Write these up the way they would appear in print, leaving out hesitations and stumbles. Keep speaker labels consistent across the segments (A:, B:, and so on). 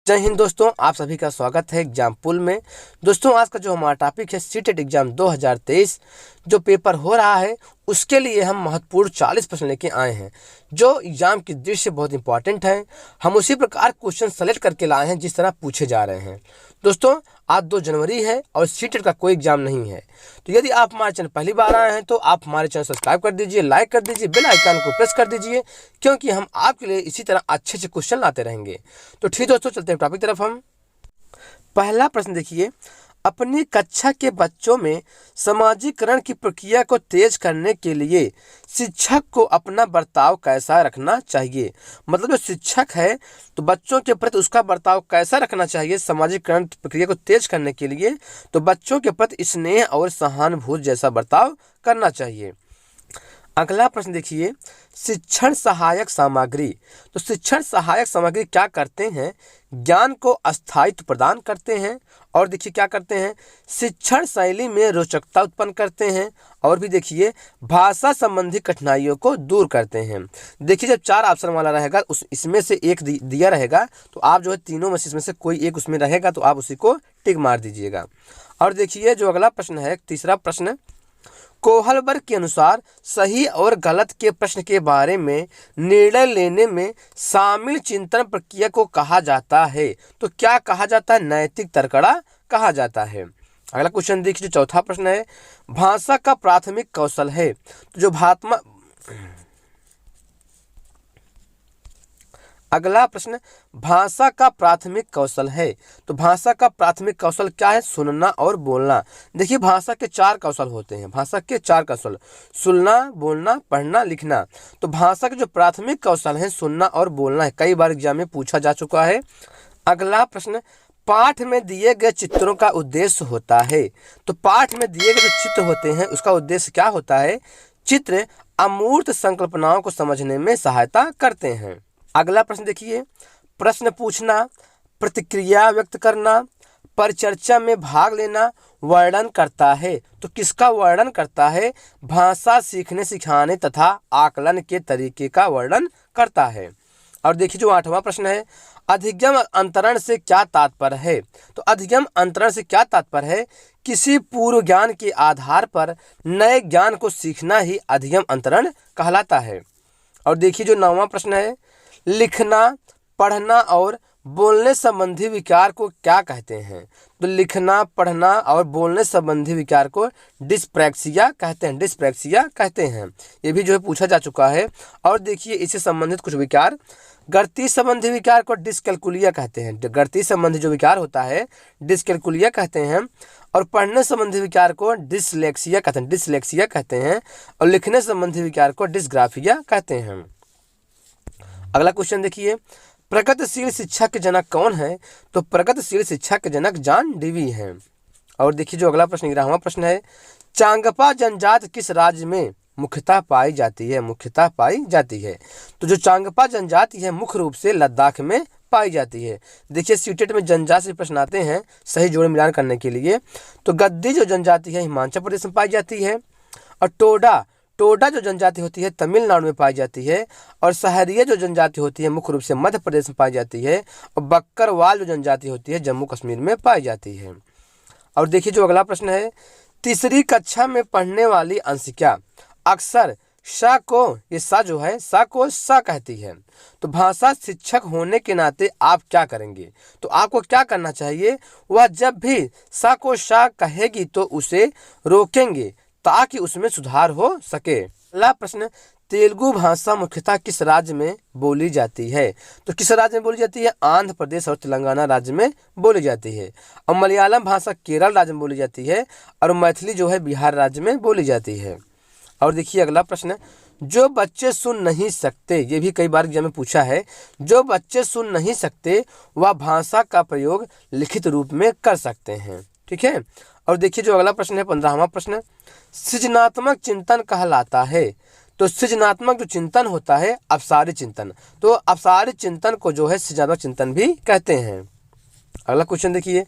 A: जय हिंद दोस्तों, आप सभी का स्वागत है एग्जाम पुल में। दोस्तों, आज का जो हमारा टॉपिक है सीटेट एग्जाम 2023 जो पेपर हो रहा है उसके लिए हम महत्वपूर्ण 40 प्रश्न लेके आए हैं जो एग्जाम की दृष्टि से बहुत इंपॉर्टेंट है। हम उसी प्रकार क्वेश्चन सेलेक्ट करके लाए हैं जिस तरह पूछे जा रहे हैं। दोस्तों, आज 2 जनवरी है और सीटेट का कोई एग्जाम नहीं है। तो यदि आप हमारे चैनल पहली बार आए हैं तो आप हमारे चैनल सब्सक्राइब कर दीजिए, लाइक कर दीजिए, बेल आइकन को प्रेस कर दीजिए, क्योंकि हम आपके लिए इसी तरह अच्छे अच्छे क्वेश्चन लाते रहेंगे। तो ठीक दोस्तों, चलते हैं टॉपिक तरफ। हम पहला प्रश्न देखिए, अपनी कक्षा के बच्चों में समाजीकरण की प्रक्रिया को तेज करने के लिए शिक्षक को अपना बर्ताव कैसा रखना चाहिए। मतलब जो शिक्षक है तो बच्चों के प्रति उसका बर्ताव कैसा रखना चाहिए समाजीकरण की प्रक्रिया को तेज करने के लिए। तो बच्चों के प्रति स्नेह और सहानुभूति जैसा बर्ताव करना चाहिए। अगला प्रश्न देखिए, शिक्षण सहायक सामग्री। तो शिक्षण सहायक सामग्री क्या करते हैं? ज्ञान को स्थायित्व प्रदान करते हैं। और देखिए क्या करते हैं, शिक्षण शैली में रोचकता उत्पन्न करते हैं। और भी देखिए, भाषा संबंधी कठिनाइयों को दूर करते हैं। देखिए, जब 4 ऑप्शन वाला रहेगा उस इसमें से एक दिया रहेगा तो आप जो है तीनों में से इसमें से कोई एक उसमें रहेगा तो आप उसी को टिक मार दीजिएगा। और देखिए जो अगला प्रश्न है, तीसरा प्रश्न, कोहलबर्ग के अनुसार सही और गलत के प्रश्न के बारे में निर्णय लेने में शामिल चिंतन प्रक्रिया को कहा जाता है। तो क्या कहा जाता है? नैतिक तर्कड़ा कहा जाता है। अगला क्वेश्चन देखिए, जो चौथा प्रश्न है, भाषा का प्राथमिक कौशल है। तो जो अगला प्रश्न, भाषा का प्राथमिक कौशल है। तो भाषा का प्राथमिक कौशल क्या है? सुनना और बोलना। देखिए, भाषा के 4 कौशल होते हैं। भाषा के 4 कौशल, सुनना, बोलना, पढ़ना, लिखना। तो भाषा के जो प्राथमिक कौशल है सुनना और बोलना है, कई बार एग्जाम में पूछा जा चुका है। अगला प्रश्न, पाठ में दिए गए चित्रों का उद्देश्य होता है। तो पाठ में दिए गए जो चित्र होते हैं उसका उद्देश्य क्या होता है? चित्र अमूर्त संकल्पनाओं को समझने में सहायता करते हैं। अगला प्रश्न देखिए, प्रश्न पूछना, प्रतिक्रिया व्यक्त करना, परिचर्चा में भाग लेना वर्णन करता है। तो किसका वर्णन करता है? भाषा सीखने सिखाने तथा आकलन के तरीके का वर्णन करता है। और देखिए जो 8वां प्रश्न है, अधिगम अंतरण से क्या तात्पर्य है? तो अधिगम अंतरण से क्या तात्पर्य है? किसी पूर्व ज्ञान के आधार पर नए ज्ञान को सीखना ही अधिगम अंतरण कहलाता है। और देखिए जो 9वां प्रश्न है, लिखना, पढ़ना और बोलने संबंधी विकार को क्या कहते हैं? तो लिखना, पढ़ना और बोलने संबंधी विकार को डिस्प्रैक्सिया कहते हैं। डिस्प्रैक्सिया कहते हैं, ये भी जो है पूछा जा चुका है। और देखिए इससे संबंधित कुछ विकार, गणितीय संबंधी विकार को डिस्कैल्कुलिया कहते हैं। गणितीय संबंधी जो विकार होता है डिस्कैल्कुलिया कहते हैं। और पढ़ने संबंधी विकार को डिसलेक्सिया कहते हैं। डिसलेक्सिया कहते हैं। और लिखने संबंधी विकार को डिस्ग्राफिया कहते हैं। अगला क्वेश्चन देखिए, प्रगतिशील शिक्षा के जनक कौन है? तो प्रगतिशील शिक्षा के जनक जॉन डीवी हैं। और देखिए जो अगला प्रश्न 11वां प्रश्न है, चांगपा जनजाति किस राज्य में मुख्यतः पाई जाती है? मुख्यतः पाई जाती है। तो जो चांगपा जनजाति है मुख्य रूप से लद्दाख में पाई जाती है। देखिए सीटेट में जनजाति से प्रश्न आते हैं सही जोड़ मिलान करने के लिए। तो गद्दी जो जनजाति है हिमाचल प्रदेश में पाई जाती है। और टोडा जो जनजाति होती है तमिलनाडु में पाई जाती है। और सहरिया जो जनजाति होती है मुख्य रूप से मध्य प्रदेश में पाई जाती है। और बक्करवाल जो जनजाति होती है जम्मू कश्मीर में पाई जाती है। और देखिए जो अगला प्रश्न है, तीसरी कक्षा में पढ़ने वाली अंशिका अक्सर सा को, ये सा जो है सा को सा कहती है। तो भाषा शिक्षक होने के नाते आप क्या करेंगे? तो आपको क्या करना चाहिए? वह जब भी सा को सा कहेगी तो उसे रोकेंगे ताकि उसमें सुधार हो सके। अगला प्रश्न, तेलुगु भाषा मुख्यतः किस राज्य में बोली जाती है? तो किस राज्य में बोली जाती है? आंध्र प्रदेश और तेलंगाना राज्य में बोली जाती है। और मलयालम भाषा केरल राज्य में बोली जाती है। और मैथिली जो है बिहार राज्य में बोली जाती है। और देखिए अगला प्रश्न, जो बच्चे सुन नहीं सकते, ये भी कई बार एग्जाम में पूछा है, जो बच्चे सुन नहीं सकते वह भाषा का प्रयोग लिखित रूप में कर सकते हैं। ठीक है। और देखिए जो अगला प्रश्न है 15वां प्रश्न, सृजनात्मक चिंतन कहलाता है। तो सृजनात्मक जो चिंतन होता है अपसारी चिंतन, तो अपसारी चिंतन को जो है सृजनात्मक चिंतन भी कहते हैं। अगला क्वेश्चन देखिए,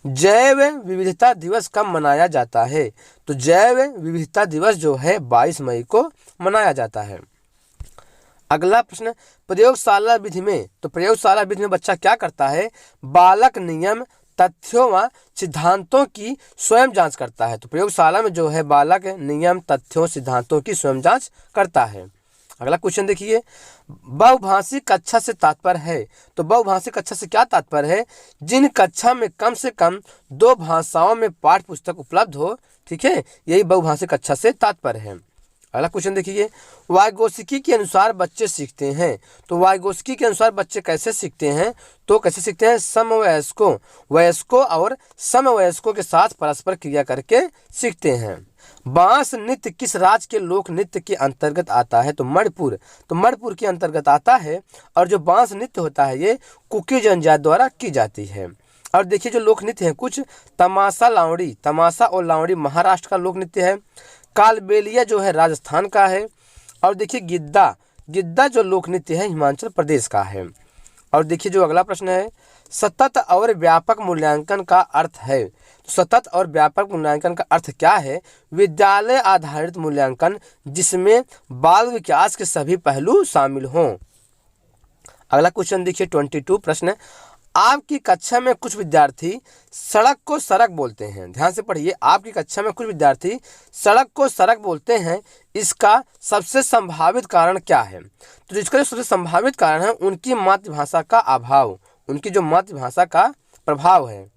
A: जैव विविधता दिवस कब मनाया जाता है? तो जैव विविधता दिवस जो है 22 मई को मनाया जाता है। अगला प्रश्न, प्रयोगशाला विधि में, तो प्रयोगशाला विधि में बच्चा क्या करता है, बालक नियम तथ्यों व सिद्धांतों की स्वयं जांच करता है। तो प्रयोगशाला में जो है बालक नियम तथ्यों सिद्धांतों की स्वयं जांच करता है। अगला क्वेश्चन देखिए, बहुभाषी कक्षा से तात्पर्य है। तो बहुभाषी कक्षा से क्या तात्पर्य है, जिन कक्षा में कम से कम 2 भाषाओं में पाठ्य पुस्तक उपलब्ध हो, ठीक है, यही बहुभाषी कक्षा से तात्पर्य है। अगला क्वेश्चन देखिए, वाइगोत्स्की के अनुसार बच्चे सीखते हैं। तो वाइगोत्स्की के अनुसार बच्चे कैसे सीखते हैं, तो कैसे सीखते हैं, समवयस्कों, वयस्कों और समवयस्कों के साथ परस्पर क्रिया करके सीखते हैं। बांस नृत्य किस राज्य के लोक नृत्य के अंतर्गत आता है, तो मणिपुर, तो मणिपुर के अंतर्गत आता है। और जो बांस नृत्य होता है ये कुकी जनजाति द्वारा की जाती है। और देखिए जो लोक नृत्य है कुछ, तमाशा लावड़ी, तमाशा और लावड़ी महाराष्ट्र का लोक नृत्य है। कालबेलिया जो है राजस्थान का है। और देखिए गिद्दा, गिद्दा जो लोक नृत्य है हिमाचल प्रदेश का है। और देखिए जो अगला प्रश्न है, सतत और व्यापक मूल्यांकन का अर्थ है। तो सतत और व्यापक मूल्यांकन का अर्थ क्या है, विद्यालय आधारित मूल्यांकन जिसमें बाल विकास के सभी पहलू शामिल हों। अगला क्वेश्चन देखिए 22 प्रश्न, आपकी कक्षा में कुछ विद्यार्थी सड़क को सड़क बोलते हैं। ध्यान से पढ़िए, आपकी कक्षा में कुछ विद्यार्थी सड़क को सड़क बोलते हैं, इसका सबसे संभावित कारण क्या है। तो इसका जो सबसे संभावित कारण है उनकी मातृभाषा का अभाव, उनकी जो मातृभाषा का प्रभाव है।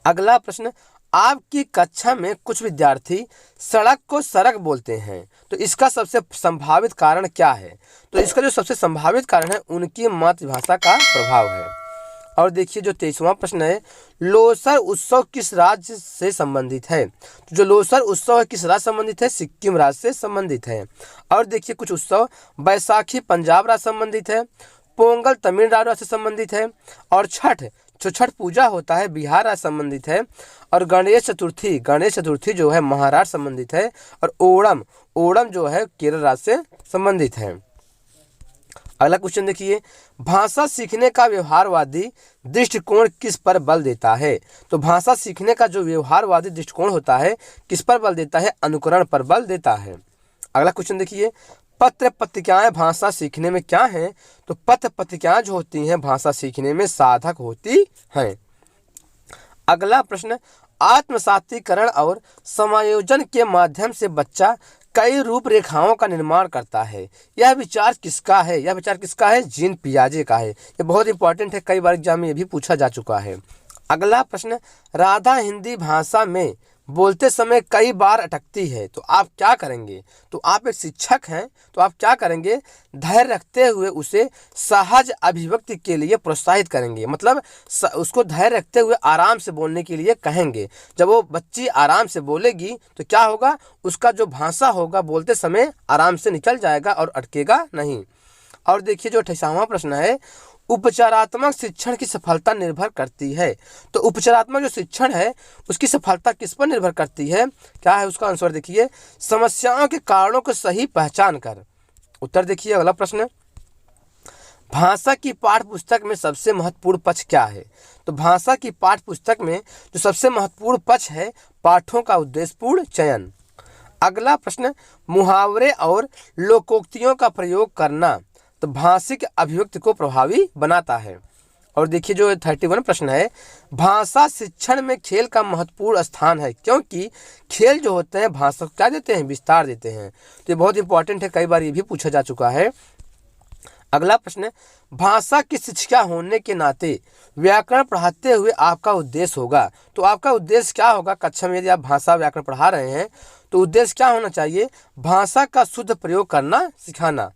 A: अगला प्रश्न, आपकी कक्षा में कुछ विद्यार्थी सड़क को सड़क बोलते हैं, तो इसका सबसे संभावित कारण क्या है। तो इसका जो सबसे संभावित कारण है उनकी मातृभाषा का प्रभाव है। और देखिए जो 23वां प्रश्न है, लोसर उत्सव किस राज्य से संबंधित है। तो जो लोसर उत्सव है किस राज्य से संबंधित है, सिक्किम राज्य से संबंधित है। और देखिए कुछ उत्सव, बैसाखी पंजाब राज्य से संबंधित है, पोंगल तमिलनाडु राज्य से संबंधित है। और छठ, जो छठ पूजा होता है बिहार राज्य संबंधित है। और गणेश चतुर्थी, गणेश चतुर्थी जो है महाराष्ट्र संबंधित है। और ओणम, ओणम जो है केरल राज्य से संबंधित है। अगला क्वेश्चन देखिए, भाषा सीखने का व्यवहारवादी दृष्टिकोण किस पर बल देता है। तो भाषा सीखने का जो व्यवहारवादी दृष्टिकोण होता है किस पर बल देता है, अनुकरण पर बल देता है। अगला क्वेश्चन देखिए, पत्र पत्रिकाएं भाषा सीखने में क्या हैं। तो पत्र पत्रिकाएं जो होती हैं भाषा सीखने में साधक होती हैं। अगला प्रश्न, आत्मसातीकरण और समायोजन के माध्यम से बच्चा कई रूपरेखाओं का निर्माण करता है, यह विचार किसका है। यह विचार किसका है, जीन पियाजे का है। ये बहुत इंपॉर्टेंट है, कई बार एग्जाम में ये भी पूछा जा चुका है। अगला प्रश्न, राधा हिंदी भाषा में बोलते समय कई बार अटकती है, तो आप क्या करेंगे। तो आप एक शिक्षक हैं तो आप क्या करेंगे, धैर्य रखते हुए उसे सहज अभिव्यक्ति के लिए प्रोत्साहित करेंगे। मतलब उसको धैर्य रखते हुए आराम से बोलने के लिए कहेंगे। जब वो बच्ची आराम से बोलेगी तो क्या होगा, उसका जो भाषा होगा बोलते समय आराम से निकल जाएगा और अटकेगा नहीं। और देखिए जो 28वां प्रश्न है, उपचारात्मक शिक्षण की सफलता निर्भर करती है। तो उपचारात्मक जो शिक्षण है उसकी सफलता किस पर निर्भर करती है, क्या है उसका आंसर देखिए, समस्याओं के कारणों को सही पहचान कर। उत्तर देखिए अगला प्रश्न, भाषा की पाठ्य पुस्तक में सबसे महत्वपूर्ण पक्ष क्या है। तो भाषा की पाठ्य पुस्तक में जो सबसे महत्वपूर्ण पक्ष है पाठों का उद्देश्यपूर्ण चयन। अगला प्रश्न, मुहावरे और लोकोक्तियों का प्रयोग करना तो भाषिक अभिव्यक्ति को प्रभावी बनाता है। और देखिए जो 31 प्रश्न है, भाषा शिक्षण में खेल का महत्वपूर्ण स्थान है, क्योंकि खेल जो होते हैं भाषा को क्या देते हैं, विस्तार देते हैं। तो ये बहुत इंपॉर्टेंट है, कई बार ये भी पूछा जा चुका है। अगला प्रश्न, भाषा की शिक्षिका होने के नाते व्याकरण पढ़ाते हुए आपका उद्देश्य होगा। तो आपका उद्देश्य क्या होगा, कक्षा में यदि आप भाषा व्याकरण पढ़ा रहे हैं तो उद्देश्य क्या होना चाहिए, भाषा का शुद्ध प्रयोग करना सिखाना।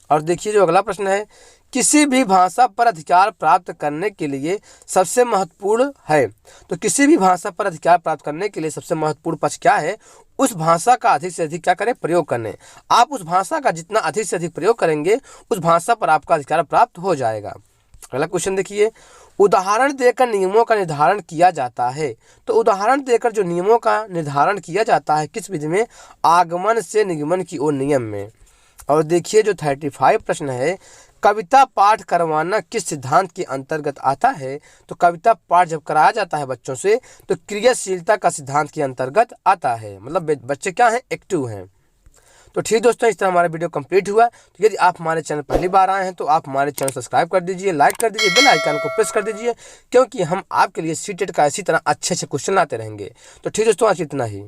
A: और देखिए जो अगला प्रश्न है, किसी भी भाषा पर अधिकार प्राप्त करने के लिए सबसे महत्वपूर्ण है। तो किसी भी भाषा पर अधिकार प्राप्त करने के लिए सबसे महत्वपूर्ण पक्ष क्या है, उस भाषा का अधिक से अधिक क्या करें, प्रयोग करने। आप उस भाषा का जितना अधिक से अधिक प्रयोग करेंगे उस भाषा पर आपका अधिकार प्राप्त हो जाएगा। अगला क्वेश्चन देखिए, उदाहरण देकर नियमों का निर्धारण किया जाता है। तो उदाहरण देकर जो नियमों का निर्धारण किया जाता है किस विधि में, आगमन से निगमन की ओर नियम में। और देखिए जो 35 प्रश्न है, कविता पाठ करवाना किस सिद्धांत के अंतर्गत आता है। तो कविता पाठ जब कराया जाता है बच्चों से तो क्रियाशीलता का सिद्धांत के अंतर्गत आता है, मतलब बच्चे क्या हैं, एक्टिव हैं। तो ठीक दोस्तों, इस तरह हमारा वीडियो कंप्लीट हुआ। तो यदि आप हमारे चैनल पहली बार आए हैं तो आप हमारे चैनल सब्सक्राइब कर दीजिए, लाइक कर दीजिए, बेल आइकन को प्रेस कर दीजिए, क्योंकि हम आपके लिए सीटेट का इसी तरह अच्छे अच्छे क्वेश्चन लाते रहेंगे। तो ठीक दोस्तों, आज इतना ही।